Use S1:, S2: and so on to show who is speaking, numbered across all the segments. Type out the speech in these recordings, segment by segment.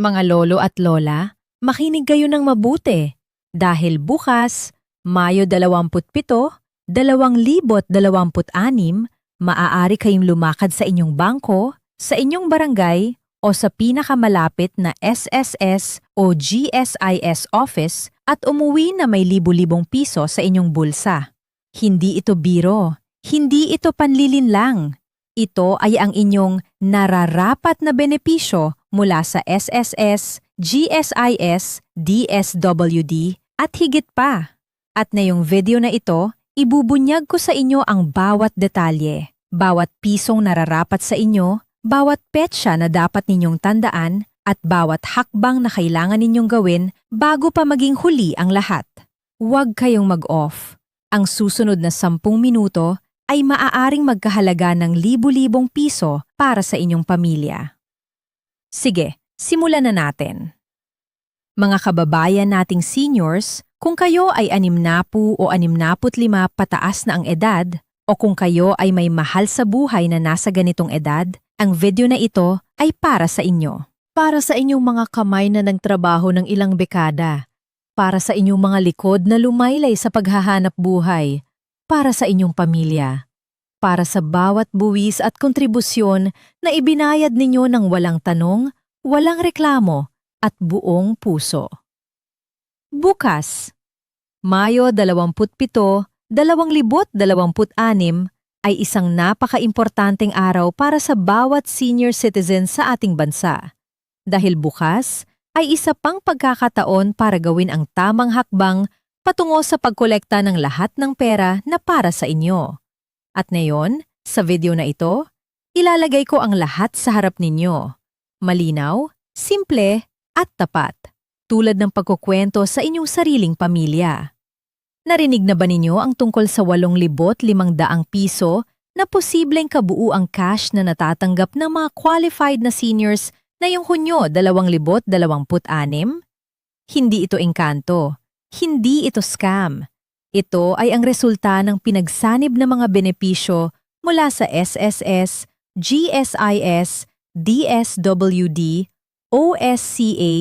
S1: Mga lolo at lola, makinig kayo ng mabuti dahil bukas, Mayo 27, 2026, maaari kayong lumakad sa inyong bangko, sa inyong barangay o sa pinakamalapit na SSS o GSIS office at umuwi na may libu-libong piso sa inyong bulsa. Hindi ito biro, hindi ito panlilinlang. Ito ay ang inyong nararapat na benepisyo mula sa SSS, GSIS, DSWD at higit pa. At ngayong video na ito, ibubunyag ko sa inyo ang bawat detalye, bawat pisong nararapat sa inyo, bawat petsa na dapat ninyong tandaan, at bawat hakbang na kailangan ninyong gawin bago pa maging huli ang lahat. Huwag kayong mag-off. Ang susunod na 10 minuto ay maaaring magkahalaga ng libu-libong piso para sa inyong pamilya. Sige, simulan na natin. Mga kababayan nating seniors, kung kayo ay 60 o 65 pataas na ang edad, o kung kayo ay may mahal sa buhay na nasa ganitong edad, ang video na ito ay para sa inyo. Para sa inyong mga kamay na nagtrabaho ng ilang dekada. Para sa inyong mga likod na lumaylay sa paghahanap buhay. Para sa inyong pamilya. Para sa bawat buwis at kontribusyon na ibinayad ninyo ng walang tanong, walang reklamo, at buong puso. Bukas, Mayo 27, 2026 ay isang napaka-importanteng araw para sa bawat senior citizen sa ating bansa. Dahil bukas ay isa pang pagkakataon para gawin ang tamang hakbang patungo sa pagkolekta ng lahat ng pera na para sa inyo. At ngayon, sa video na ito, ilalagay ko ang lahat sa harap ninyo. Malinaw, simple, at tapat. Tulad ng pagkukwento sa inyong sariling pamilya. Narinig na ba ninyo ang tungkol sa 8,500 piso na posibleng kabuuang cash na natatanggap ng mga qualified na seniors ngayong Hunyo 2026? Hindi ito engkanto. Hindi ito scam. Ito ay ang resulta ng pinagsanib na mga benepisyo mula sa SSS, GSIS, DSWD, OSCA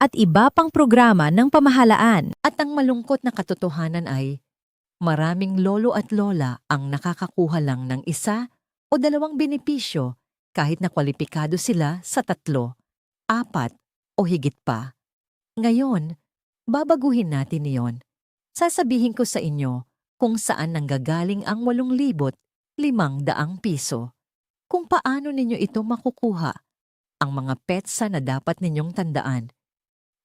S1: at iba pang programa ng pamahalaan.
S2: At ang malungkot na katotohanan ay, maraming lolo at lola ang nakakakuha lang ng 1 o 2 benepisyo kahit na kwalipikado sila sa 3, 4 o higit pa. Ngayon, babaguhin natin iyon. Sasabihin ko sa inyo kung saan nanggagaling ang 8,500 piso. Kung paano ninyo ito makukuha, ang mga petsa na dapat ninyong tandaan.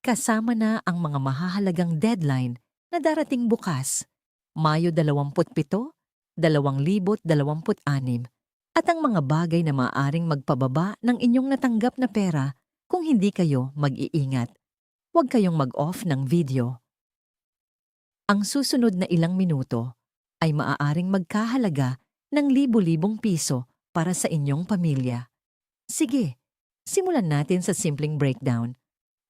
S2: Kasama na ang mga mahahalagang deadline na darating bukas, Mayo 27, 2026, at ang mga bagay na maaaring magpababa ng inyong natanggap na pera kung hindi kayo mag-iingat. Huwag kayong mag-off ng video. Ang susunod na ilang minuto ay maaaring magkahalaga ng libu-libong piso para sa inyong pamilya. Sige, simulan natin sa simpleng breakdown.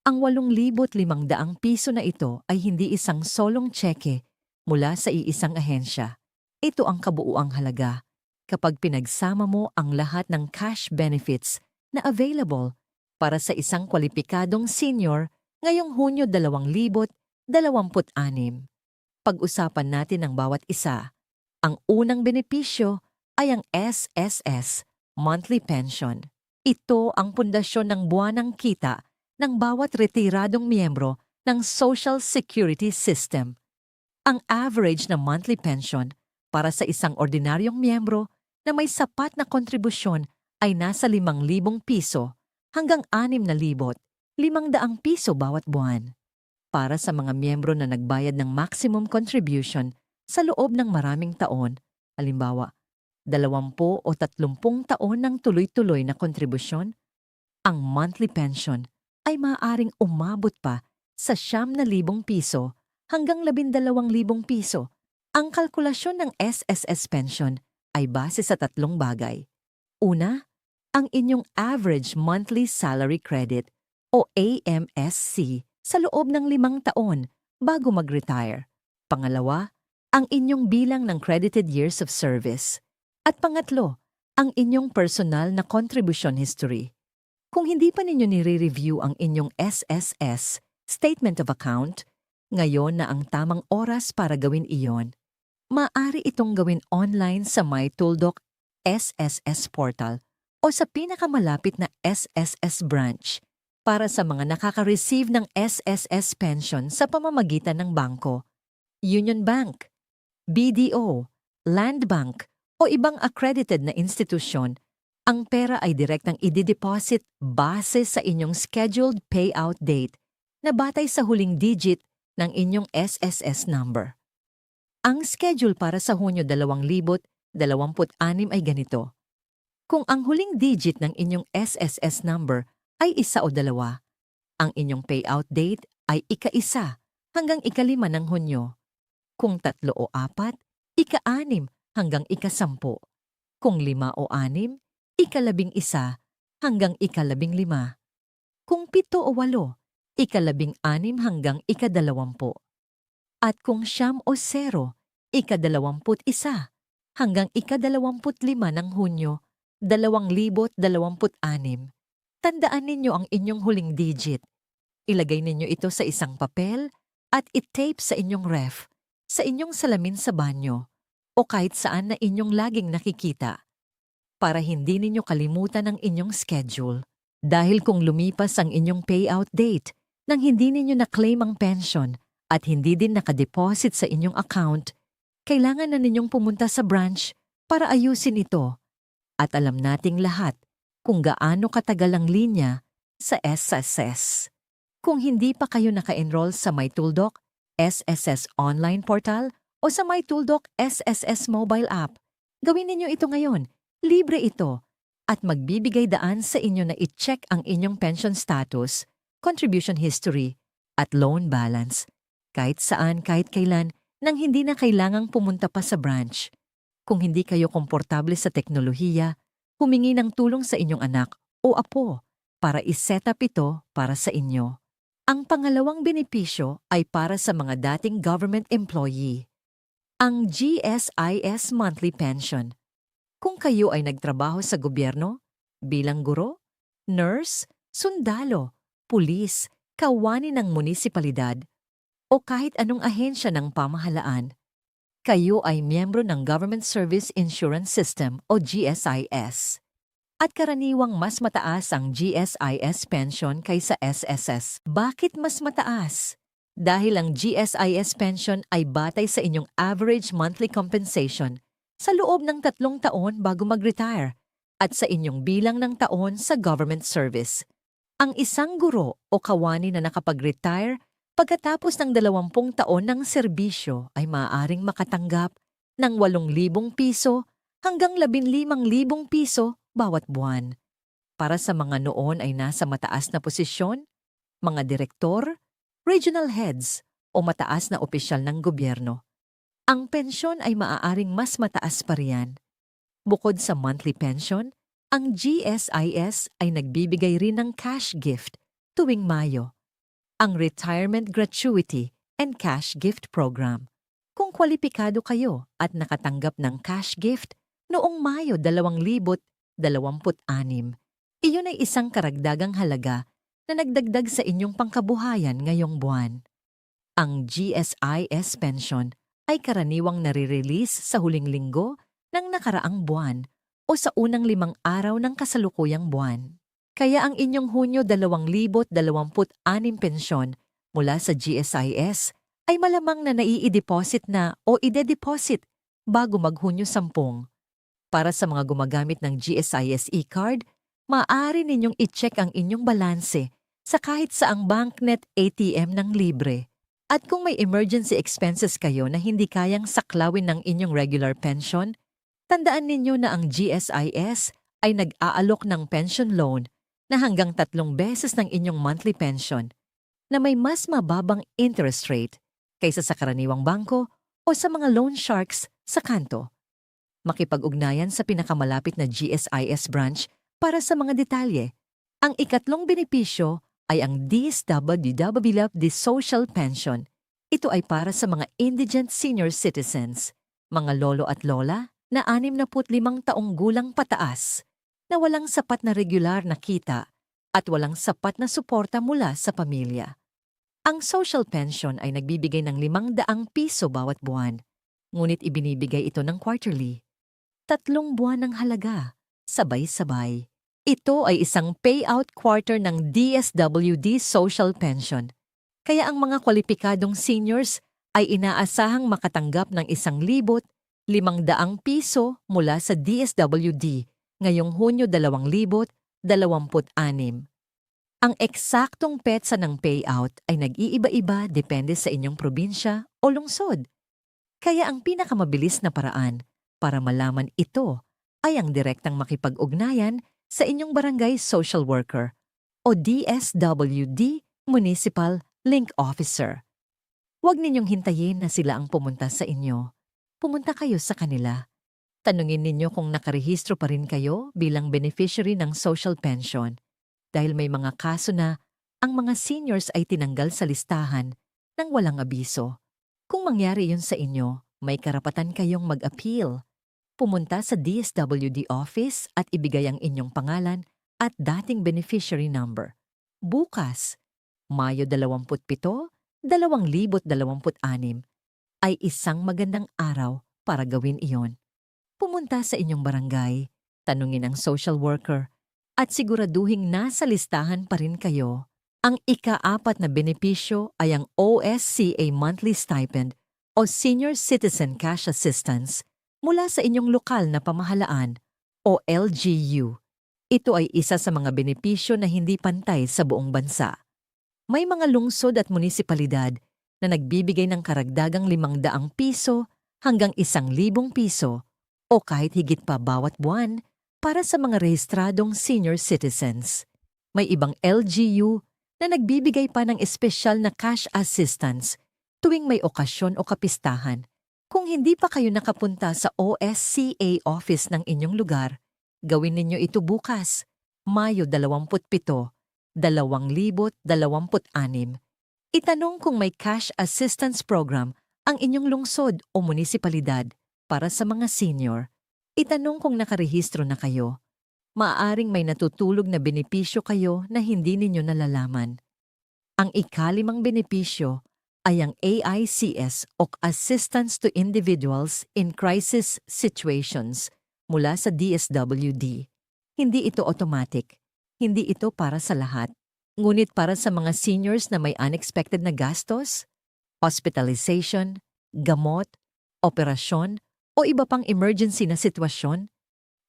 S2: Ang 8,500 piso na ito ay hindi isang solong tseke mula sa iisang ahensya. Ito ang kabuuang halaga kapag pinagsama mo ang lahat ng cash benefits na available para sa isang kwalipikadong senior ngayong Hunyo 2026. Pag-usapan natin ang bawat isa. Ang unang benepisyo ay ang SSS, Monthly Pension. Ito ang pundasyon ng buwanang kita ng bawat retiradong miyembro ng Social Security System. Ang average na monthly pension para sa isang ordinaryong miyembro na may sapat na kontribusyon ay nasa 5,000 piso hanggang 6,500 piso bawat buwan. Para sa mga miyembro na nagbayad ng maximum contribution sa loob ng maraming taon, halimbawa, 20 o 30 taon ng tuloy-tuloy na kontribusyon, ang monthly pension ay maaaring umabot pa sa 9,000 piso hanggang 12,000 piso. Ang kalkulasyon ng SSS pension ay base sa 3 bagay. Una, ang inyong average monthly salary credit o AMSC sa loob ng 5 taon bago mag-retire. Pangalawa, ang inyong bilang ng credited years of service. At pangatlo, ang inyong personal na contribution history. Kung hindi pa ninyo nire-review ang inyong SSS, Statement of Account, ngayon na ang tamang oras para gawin iyon. Maaari itong gawin online sa MyTuldoc SSS portal o sa pinakamalapit na SSS branch para sa mga nakaka-receive ng SSS pension sa pamamagitan ng bangko, Union Bank, BDO, Land Bank o ibang accredited na institusyon. Ang pera ay direktang i-deposit base sa inyong scheduled payout date na batay sa huling digit ng inyong SSS number. Ang schedule para sa Hunyo 2026 ay ganito. Kung ang huling digit ng inyong SSS number ay 1 o 2, ang inyong payout date ay ika-1 hanggang ika-5 ng Hunyo. Kung 3 o 4, ika-6 hanggang ika-10. Kung 5 o 6, ika-11 hanggang ika-15. Kung 7 o 8, ika-16 hanggang ika-20. At kung 9 o 0, ika-21 hanggang ika-25 ng Hunyo 2026. Tandaan ninyo ang inyong huling digit. Ilagay ninyo ito sa isang papel at i-tape sa inyong ref, sa inyong salamin sa banyo, o kahit saan na inyong laging nakikita, para hindi ninyo kalimutan ang inyong schedule. Dahil kung lumipas ang inyong payout date nang hindi ninyo na-claim ang pension at hindi din nakadeposit sa inyong account, kailangan na ninyong pumunta sa branch para ayusin ito. At alam nating lahat kung gaano katagal ang linya sa SSS. Kung hindi pa kayo naka-enroll sa MyTuldoc SSS online portal o sa MyTuldoc SSS mobile app, gawin ninyo ito ngayon. Libre ito at magbibigay daan sa inyo na i-check ang inyong pension status, contribution history, at loan balance kahit saan, kahit kailan nang hindi na kailangang pumunta pa sa branch. Kung hindi kayo komportable sa teknolohiya, humingi ng tulong sa inyong anak o apo para i-set up ito para sa inyo. Ang pangalawang benepisyo ay para sa mga dating government employee. Ang GSIS Monthly Pension. Kung kayo ay nagtrabaho sa gobyerno, bilang guro, nurse, sundalo, pulis, kawani ng munisipalidad, o kahit anong ahensya ng pamahalaan, kayo ay miyembro ng Government Service Insurance System o GSIS. At karaniwang mas mataas ang GSIS pension kaysa SSS. Bakit mas mataas? Dahil ang GSIS pension ay batay sa inyong average monthly compensation sa loob ng 3 taon bago mag-retire at sa inyong bilang ng taon sa government service. Ang isang guro o kawani na nakapag-retire pagkatapos ng 20 taon ng serbisyo ay maaaring makatanggap ng 8,000 piso hanggang 15,000 piso bawat buwan. Para sa mga noon ay nasa mataas na posisyon, mga direktor, regional heads o mataas na opisyal ng gobyerno, ang pensyon ay maaaring mas mataas pa riyan. Bukod sa monthly pension, ang GSIS ay nagbibigay rin ng cash gift tuwing Mayo, ang Retirement Gratuity and Cash Gift Program. Kung kwalipikado kayo at nakatanggap ng cash gift noong Mayo 2026, iyon ay isang karagdagang halaga na nagdagdag sa inyong pangkabuhayan ngayong buwan. Ang GSIS pension ay karaniwang nare-release sa huling linggo ng nakaraang buwan o sa unang 5 araw ng kasalukuyang buwan. Kaya ang inyong Hunyo 2026 pensyon mula sa GSIS ay malamang na nai-deposit na o ide-deposit bago mag-Hunyo 10. Para sa mga gumagamit ng GSIS e-card, maaari ninyong i-check ang inyong balanse sa kahit saang BankNet ATM ng libre. At kung may emergency expenses kayo na hindi kayang saklawin ng inyong regular pension, tandaan ninyo na ang GSIS ay nag-aalok ng pension loan na hanggang 3 beses ng inyong monthly pension na may mas mababang interest rate kaysa sa karaniwang bangko o sa mga loan sharks sa kanto. Makipag-ugnayan sa pinakamalapit na GSIS branch para sa mga detalye. Ang ikatlong benepisyo ay ang DSWD Social Pension. Ito ay para sa mga indigent senior citizens, mga lolo at lola na 65 taong gulang pataas, na walang sapat na regular na kita at walang sapat na suporta mula sa pamilya. Ang social pension ay nagbibigay ng 500 piso bawat buwan, ngunit ibinibigay ito ng quarterly. 3 buwan ng halaga, sabay-sabay. Ito ay isang payout quarter ng DSWD Social Pension. Kaya ang mga kwalipikadong seniors ay inaasahang makatanggap ng 1,500 piso mula sa DSWD ngayong Hunyo 2026. Ang eksaktong petsa ng payout ay nag-iiba-iba depende sa inyong probinsya o lungsod. Kaya ang pinakamabilis na paraan para malaman ito ay ang direktang makipag-ugnayan sa inyong barangay social worker o DSWD Municipal Link Officer. Huwag ninyong hintayin na sila ang pumunta sa inyo. Pumunta kayo sa kanila. Tanungin ninyo kung nakarehistro pa rin kayo bilang beneficiary ng social pension dahil may mga kaso na ang mga seniors ay tinanggal sa listahan nang walang abiso. Kung mangyari yun sa inyo, may karapatan kayong mag-appeal. Pumunta sa DSWD office at ibigay ang inyong pangalan at dating beneficiary number. Bukas, Mayo 27, 2026, ay isang magandang araw para gawin iyon. Pumunta sa inyong barangay, tanungin ang social worker, at siguraduhing nasa listahan pa rin kayo. Ang ika-4 na benepisyo ay ang OSCA Monthly Stipend o Senior Citizen Cash Assistance mula sa inyong lokal na pamahalaan o LGU. Ito ay isa sa mga benepisyo na hindi pantay sa buong bansa. May mga lungsod at munisipalidad na nagbibigay ng karagdagang 500 piso hanggang 1,000 piso o kahit higit pa bawat buwan para sa mga rehistradong senior citizens. May ibang LGU na nagbibigay pa ng espesyal na cash assistance tuwing may okasyon o kapistahan. Kung hindi pa kayo nakapunta sa OSCA office ng inyong lugar, gawin ninyo ito bukas, Mayo 27, 2026. Itanong kung may cash assistance program ang inyong lungsod o munisipalidad para sa mga senior. Itanong kung nakarehistro na kayo. Maaaring may natutulog na benepisyo kayo na hindi ninyo nalalaman. Ang ika-5 benepisyo ay ang AICS o Assistance to Individuals in Crisis Situations mula sa DSWD. Hindi ito automatic. Hindi ito para sa lahat. Ngunit para sa mga seniors na may unexpected na gastos, hospitalization, gamot, operasyon, o iba pang emergency na sitwasyon,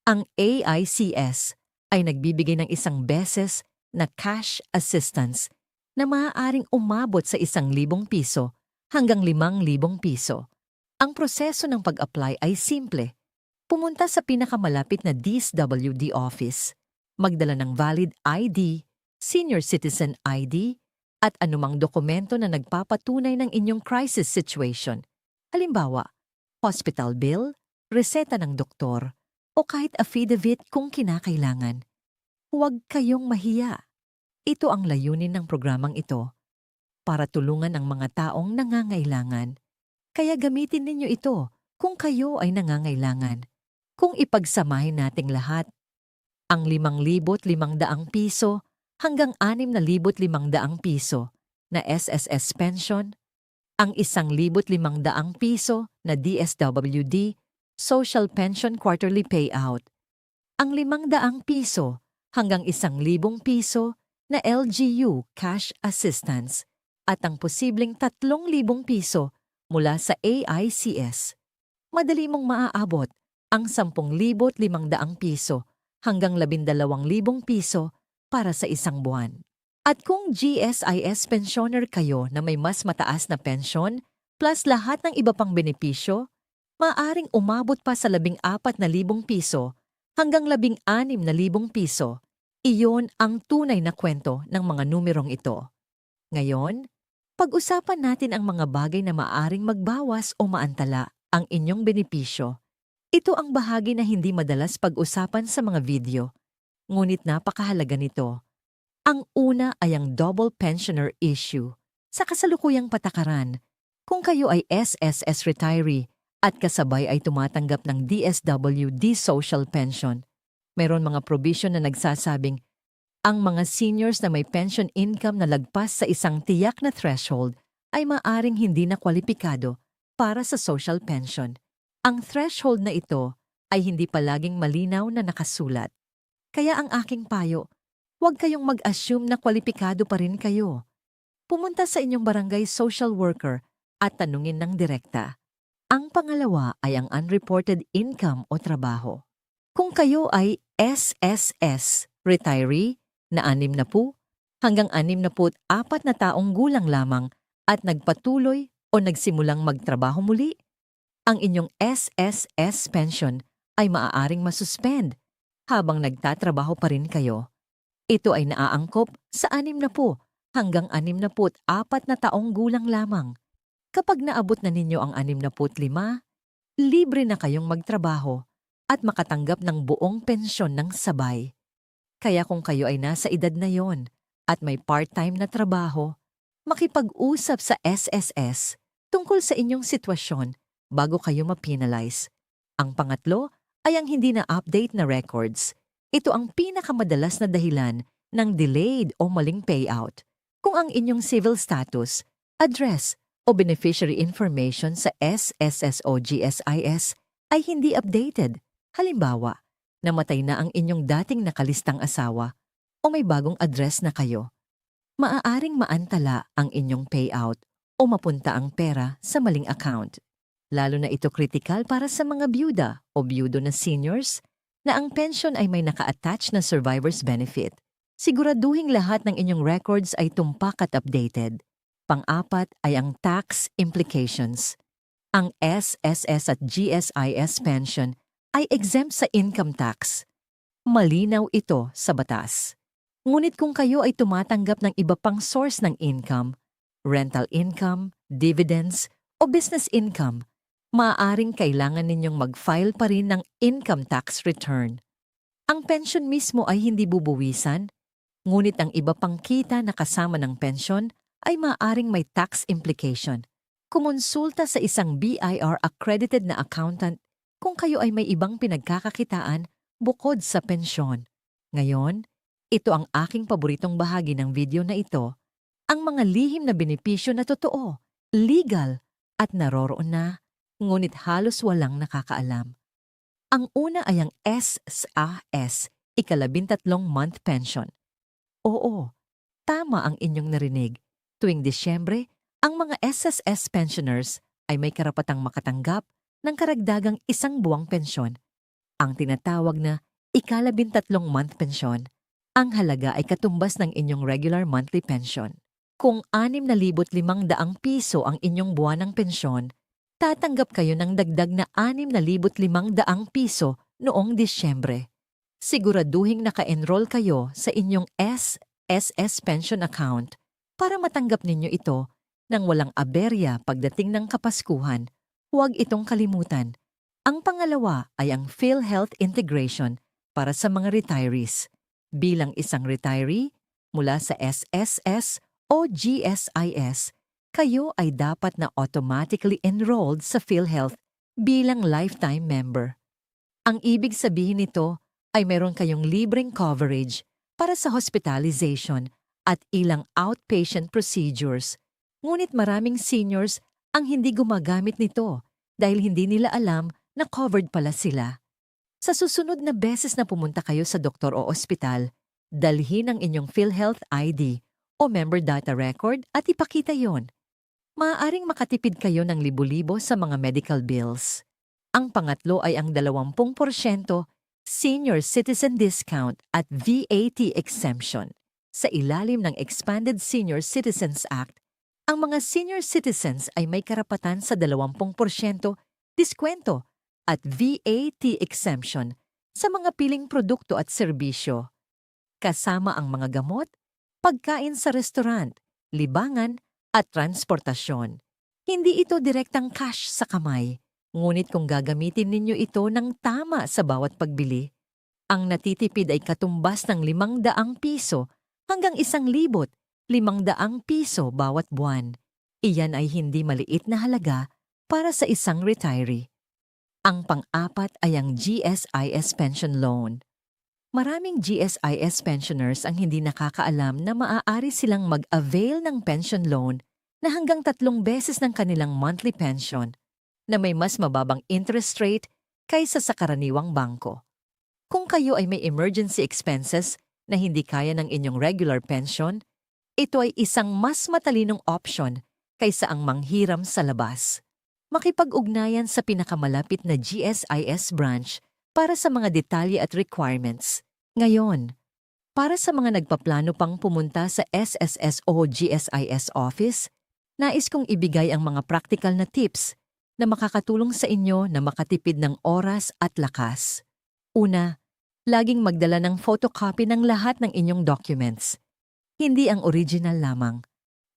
S2: ang AICS ay nagbibigay ng 1 beses na cash assistance na maaaring umabot sa 1,000 piso hanggang 5,000 piso. Ang proseso ng pag-apply ay simple. Pumunta sa pinakamalapit na DSWD office, magdala ng valid ID, senior citizen ID, at anumang dokumento na nagpapatunay ng inyong crisis situation. Halimbawa, hospital bill, reseta ng doktor, o kahit affidavit kung kinakailangan. Huwag kayong mahiya. Ito ang layunin ng programang ito, para tulungan ang mga taong nangangailangan. Kaya gamitin ninyo ito kung kayo ay nangangailangan. Kung ipagsamahin nating lahat, ang 5,500 piso hanggang 6,500 piso na SSS pension, ang 1,500 piso na DSWD Social Pension Quarterly Payout, ang 500 piso hanggang 1,000 piso na LGU Cash Assistance at ang posibleng 3,000 piso mula sa AICS. Madali mong maaabot ang 10,500 piso hanggang 12,000 piso para sa isang buwan. At kung GSIS pensioner kayo na may mas mataas na pensyon plus lahat ng iba pang benepisyo, maaaring umabot pa sa 14,000 piso hanggang 16,000 piso. Iyon ang tunay na kwento ng mga numerong ito. Ngayon, pag-usapan natin ang mga bagay na maaaring magbawas o maantala ang inyong benepisyo. Ito ang bahagi na hindi madalas pag-usapan sa mga video, ngunit napakahalaga nito. Ang una ay ang double pensioner issue. Sa kasalukuyang patakaran, kung kayo ay SSS retiree at kasabay ay tumatanggap ng DSWD Social Pension, mayroon mga provision na nagsasabing Ang mga seniors na may pension income na lagpas sa isang tiyak na threshold ay maaring hindi na kwalipikado para sa social pension. Ang threshold na ito ay hindi palaging malinaw na nakasulat. Kaya ang aking payo, huwag kayong mag-assume na kwalipikado pa rin kayo. Pumunta sa inyong barangay social worker at tanungin ng direkta. Ang pangalawa ay ang unreported income o trabaho. Kung kayo ay SSS, retiree, na 60 hanggang 64 na taong gulang lamang at nagpatuloy o nagsimulang magtrabaho muli, ang inyong SSS pension ay maaaring masuspend habang nagtatrabaho pa rin kayo. Ito ay naaangkop sa 60 hanggang 64 na taong gulang lamang. Kapag naabot na ninyo ang 65, libre na kayong magtrabaho at makatanggap ng buong pensyon ng sabay. Kaya kung kayo ay nasa edad na yon at may part-time na trabaho, makipag-usap sa SSS tungkol sa inyong sitwasyon bago kayo ma-penalize. Ang pangatlo ay ang hindi na-update na records. Ito ang pinakamadalas na dahilan ng delayed o maling payout. Kung ang inyong civil status, address o beneficiary information sa SSS o GSIS ay hindi updated, halimbawa, namatay na ang inyong dating nakalistang asawa o may bagong address na kayo, maaaring maantala ang inyong payout o mapunta ang pera sa maling account. Lalo na ito kritikal para sa mga byuda o byudo na seniors na ang pension ay may naka-attach na survivor's benefit. Siguraduhing lahat ng inyong records ay tumpak at updated. Pang-apat ay ang tax implications. Ang SSS at GSIS pension ay exempt sa income tax. Malinaw ito sa batas. Ngunit kung kayo ay tumatanggap ng iba pang source ng income, rental income, dividends, o business income, maaaring kailangan ninyong mag-file pa rin ng income tax return. Ang pension mismo ay hindi bubuwisan, ngunit ang iba pang kita na kasama ng pension ay maaaring may tax implication. Kumonsulta sa isang BIR accredited na accountant kung kayo ay may ibang pinagkakakitaan bukod sa pensyon. Ngayon, ito ang aking paboritong bahagi ng video na ito, ang mga lihim na benepisyo na totoo, legal, at naroroon na, ngunit halos walang nakakaalam. Ang una ay ang SSAS, ika-13 month pension. Oo, tama ang inyong narinig. Tuwing Disyembre, ang mga SSS pensioners ay may karapatang makatanggap ng karagdagang 1 buwang pensyon. Ang tinatawag na ika-13 month pensyon. Ang halaga ay katumbas ng inyong regular monthly pension. Kung 6,500 piso ang inyong buwanang pensyon, tatanggap kayo ng dagdag na 6,500 piso noong Disyembre. Siguraduhing naka-enroll kayo sa inyong SSS pension account para matanggap ninyo ito nang walang aberya pagdating ng Kapaskuhan. Huwag itong kalimutan. Ang pangalawa ay ang PhilHealth integration para sa mga retirees. Bilang isang retiree mula sa SSS o GSIS, kayo ay dapat na automatically enrolled sa PhilHealth bilang lifetime member. Ang ibig sabihin nito ay meron kayong libreng coverage para sa hospitalization at ilang outpatient procedures. Ngunit maraming seniors ang hindi gumagamit nito dahil hindi nila alam na covered pala sila. Sa susunod na beses na pumunta kayo sa doktor o ospital, dalhin ang inyong PhilHealth ID o member data record at ipakita yon. Maaaring makatipid kayo ng libo-libo sa mga medical bills. Ang pangatlo ay ang 20% senior citizen discount at VAT exemption. Sa ilalim ng Expanded Senior Citizens Act, ang mga senior citizens ay may karapatan sa 20% diskwento at VAT exemption sa mga piling produkto at serbisyo. Kasama ang mga gamot, pagkain sa restaurant, libangan, at transportasyon. Hindi ito direktang cash sa kamay, ngunit kung gagamitin ninyo ito ng tama sa bawat pagbili, ang natitipid ay katumbas ng 500 piso hanggang 1,500 piso bawat buwan. Iyan ay hindi maliit na halaga para sa isang retiree. Ang pang-apat ay ang GSIS pension loan. Maraming GSIS pensioners ang hindi nakakaalam na maaari silang mag-avail ng pension loan na hanggang 3 beses ng kanilang monthly pension na may mas mababang interest rate kaysa sa karaniwang bangko. Kung kayo ay may emergency expenses na hindi kaya ng inyong regular pension, ito ay isang mas matalinong option kaysa ang manghiram sa labas. Makipag-ugnayan sa pinakamalapit na GSIS branch para sa mga detalye at requirements. Ngayon, para sa mga nagpaplano pang pumunta sa SSS o GSIS office, nais kong ibigay ang mga practical na tips na makakatulong sa inyo na makatipid ng oras at lakas. Una, laging magdala ng photocopy ng lahat ng inyong documents. Hindi ang original lamang.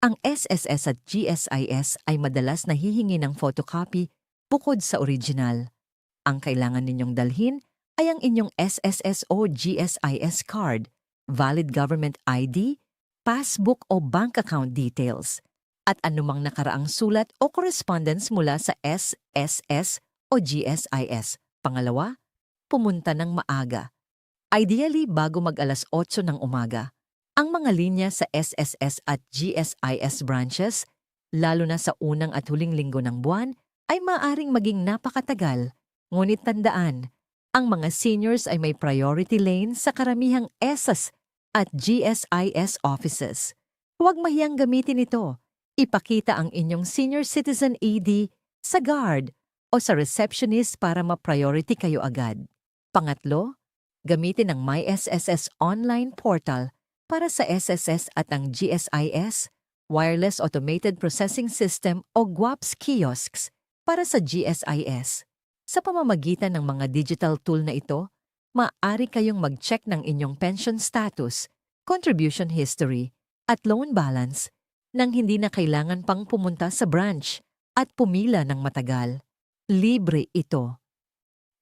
S2: Ang SSS at GSIS ay madalas nahihingi ng photocopy bukod sa original. Ang kailangan ninyong dalhin ay ang inyong SSS o GSIS card, valid government ID, passbook o bank account details, at anumang nakaraang sulat o correspondence mula sa SSS o GSIS. Pangalawa, pumunta ng maaga. Ideally, bago mag-alas 8 ng umaga. Ang mga linya sa SSS at GSIS branches, lalo na sa unang at huling linggo ng buwan, ay maaaring maging napakatagal. Ngunit tandaan, ang mga seniors ay may priority lane sa karamihang SS at GSIS offices. Huwag mahiyang gamitin ito. Ipakita ang inyong senior citizen ID sa guard o sa receptionist para ma-priority kayo agad. Pangatlo, gamitin ang MySSS online portal para sa SSS at ang GSIS, Wireless Automated Processing System o GWAPS kiosks para sa GSIS. Sa pamamagitan ng mga digital tool na ito, maaari kayong mag-check ng inyong pension status, contribution history, at loan balance nang hindi na kailangan pang pumunta sa branch at pumila ng matagal. Libre ito.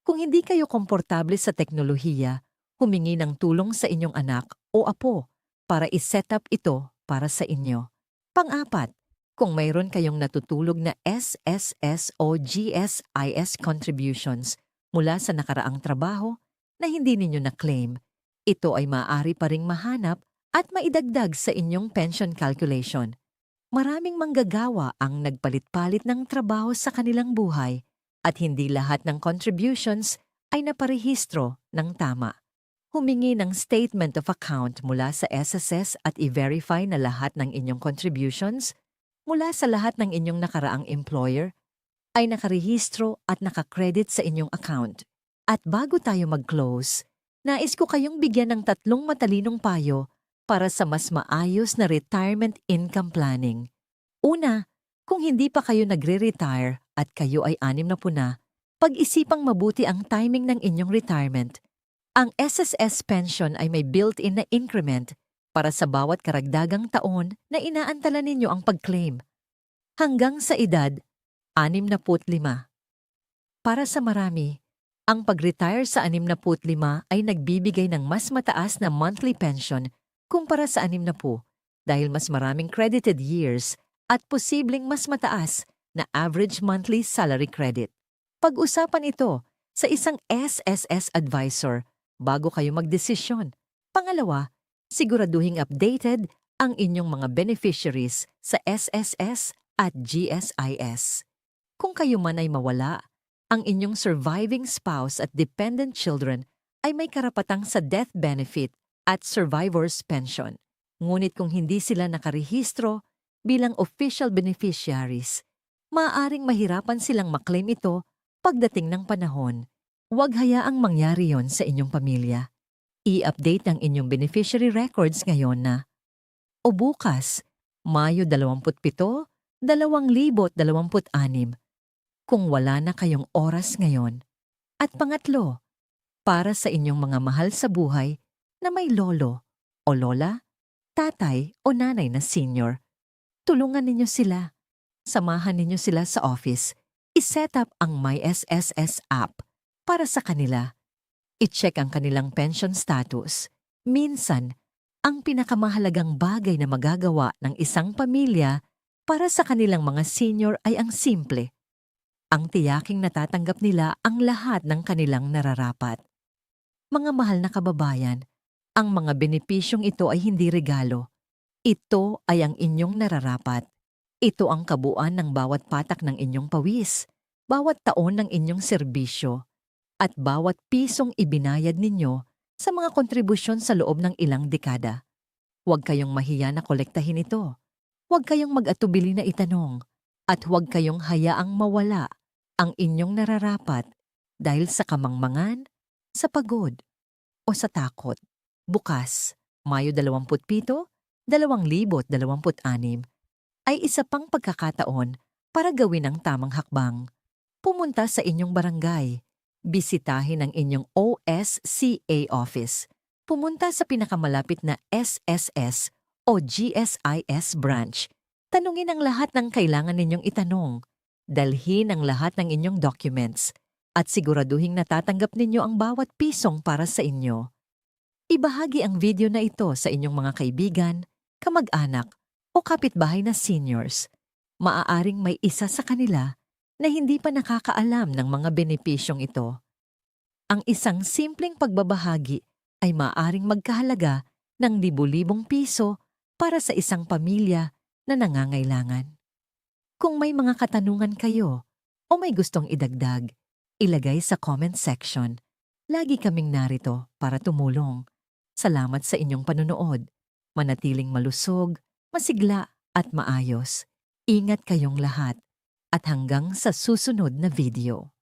S2: Kung hindi kayo komportable sa teknolohiya, humingi ng tulong sa inyong anak o apo para i-set up ito para sa inyo. Pang-apat, kung mayroon kayong natutulog na SSS o GSIS contributions mula sa nakaraang trabaho na hindi ninyo na-claim, ito ay maaari pa ring mahanap at maidagdag sa inyong pension calculation. Maraming manggagawa ang nagpalit-palit ng trabaho sa kanilang buhay at hindi lahat ng contributions ay naparehistro ng tama. Humingi ng statement of account mula sa SSS at i-verify na lahat ng inyong contributions mula sa lahat ng inyong nakaraang employer ay nakarehistro at nakakredit sa inyong account. At bago tayo mag-close, nais ko kayong bigyan ng 3 matalinong payo para sa mas maayos na retirement income planning. Una, kung hindi pa kayo nagre-retire at kayo ay 60 na, pag-isipang mabuti ang timing ng inyong retirement. Ang SSS pension ay may built-in na increment para sa bawat karagdagang taon na inaantala ninyo ang pag-claim. Hanggang sa edad 65. Para sa marami, ang pag-retire sa 65 ay nagbibigay ng mas mataas na monthly pension kumpara sa 60 dahil mas maraming credited years at posibleng mas mataas na average monthly salary credit. Pag-usapan ito sa isang SSS advisor bago kayo magdesisyon. Pangalawa, siguraduhing updated ang inyong mga beneficiaries sa SSS at GSIS. Kung kayo man ay mawala, ang inyong surviving spouse at dependent children ay may karapatang sa death benefit at survivor's pension. Ngunit kung hindi sila nakarehistro bilang official beneficiaries, maaaring mahirapan silang maklaim ito pagdating ng panahon. Huwag hayaang mangyari yon sa inyong pamilya. I-update ang inyong beneficiary records ngayon na o bukas, Mayo 27, 2026, kung wala na kayong oras ngayon. At pangatlo, para sa inyong mga mahal sa buhay na may lolo o lola, tatay o nanay na senior, tulungan ninyo sila. Samahan ninyo sila sa office. I-set up ang MySSS app para sa kanila. I-check ang kanilang pension status. Minsan, ang pinakamahalagang bagay na magagawa ng isang pamilya para sa kanilang mga senior ay ang simple. Ang tiyaking natatanggap nila ang lahat ng kanilang nararapat. Mga mahal na kababayan, ang mga benepisyong ito ay hindi regalo. Ito ay ang inyong nararapat. Ito ang kabuuan ng bawat patak ng inyong pawis, bawat taon ng inyong serbisyo, at bawat pisong ibinayad ninyo sa mga kontribusyon sa loob ng ilang dekada. Huwag kayong mahiya na kolektahin ito. Huwag kayong mag-atubili na itanong. At huwag kayong hayaang mawala ang inyong nararapat dahil sa kamangmangan, sa pagod, o sa takot. Bukas, Mayo 27, 2026, ay isa pang pagkakataon para gawin ang tamang hakbang. Pumunta sa inyong barangay. Bisitahin ang inyong OSCA office. Pumunta sa pinakamalapit na SSS o GSIS branch. Tanungin ang lahat ng kailangan ninyong itanong. Dalhin ang lahat ng inyong documents. At siguraduhing natatanggap ninyo ang bawat pisong para sa inyo. Ibahagi ang video na ito sa inyong mga kaibigan, kamag-anak, o kapitbahay na seniors. Maaaring may isa sa kanila na hindi pa nakakaalam ng mga benepisyong ito. Ang isang simpleng pagbabahagi ay maaaring magkahalaga ng libu-libong piso para sa isang pamilya na nangangailangan. Kung may mga katanungan kayo o may gustong idagdag, ilagay sa comment section. Lagi kaming narito para tumulong. Salamat sa inyong panonood. Manatiling malusog, masigla at maayos. Ingat kayong lahat. At hanggang sa susunod na video.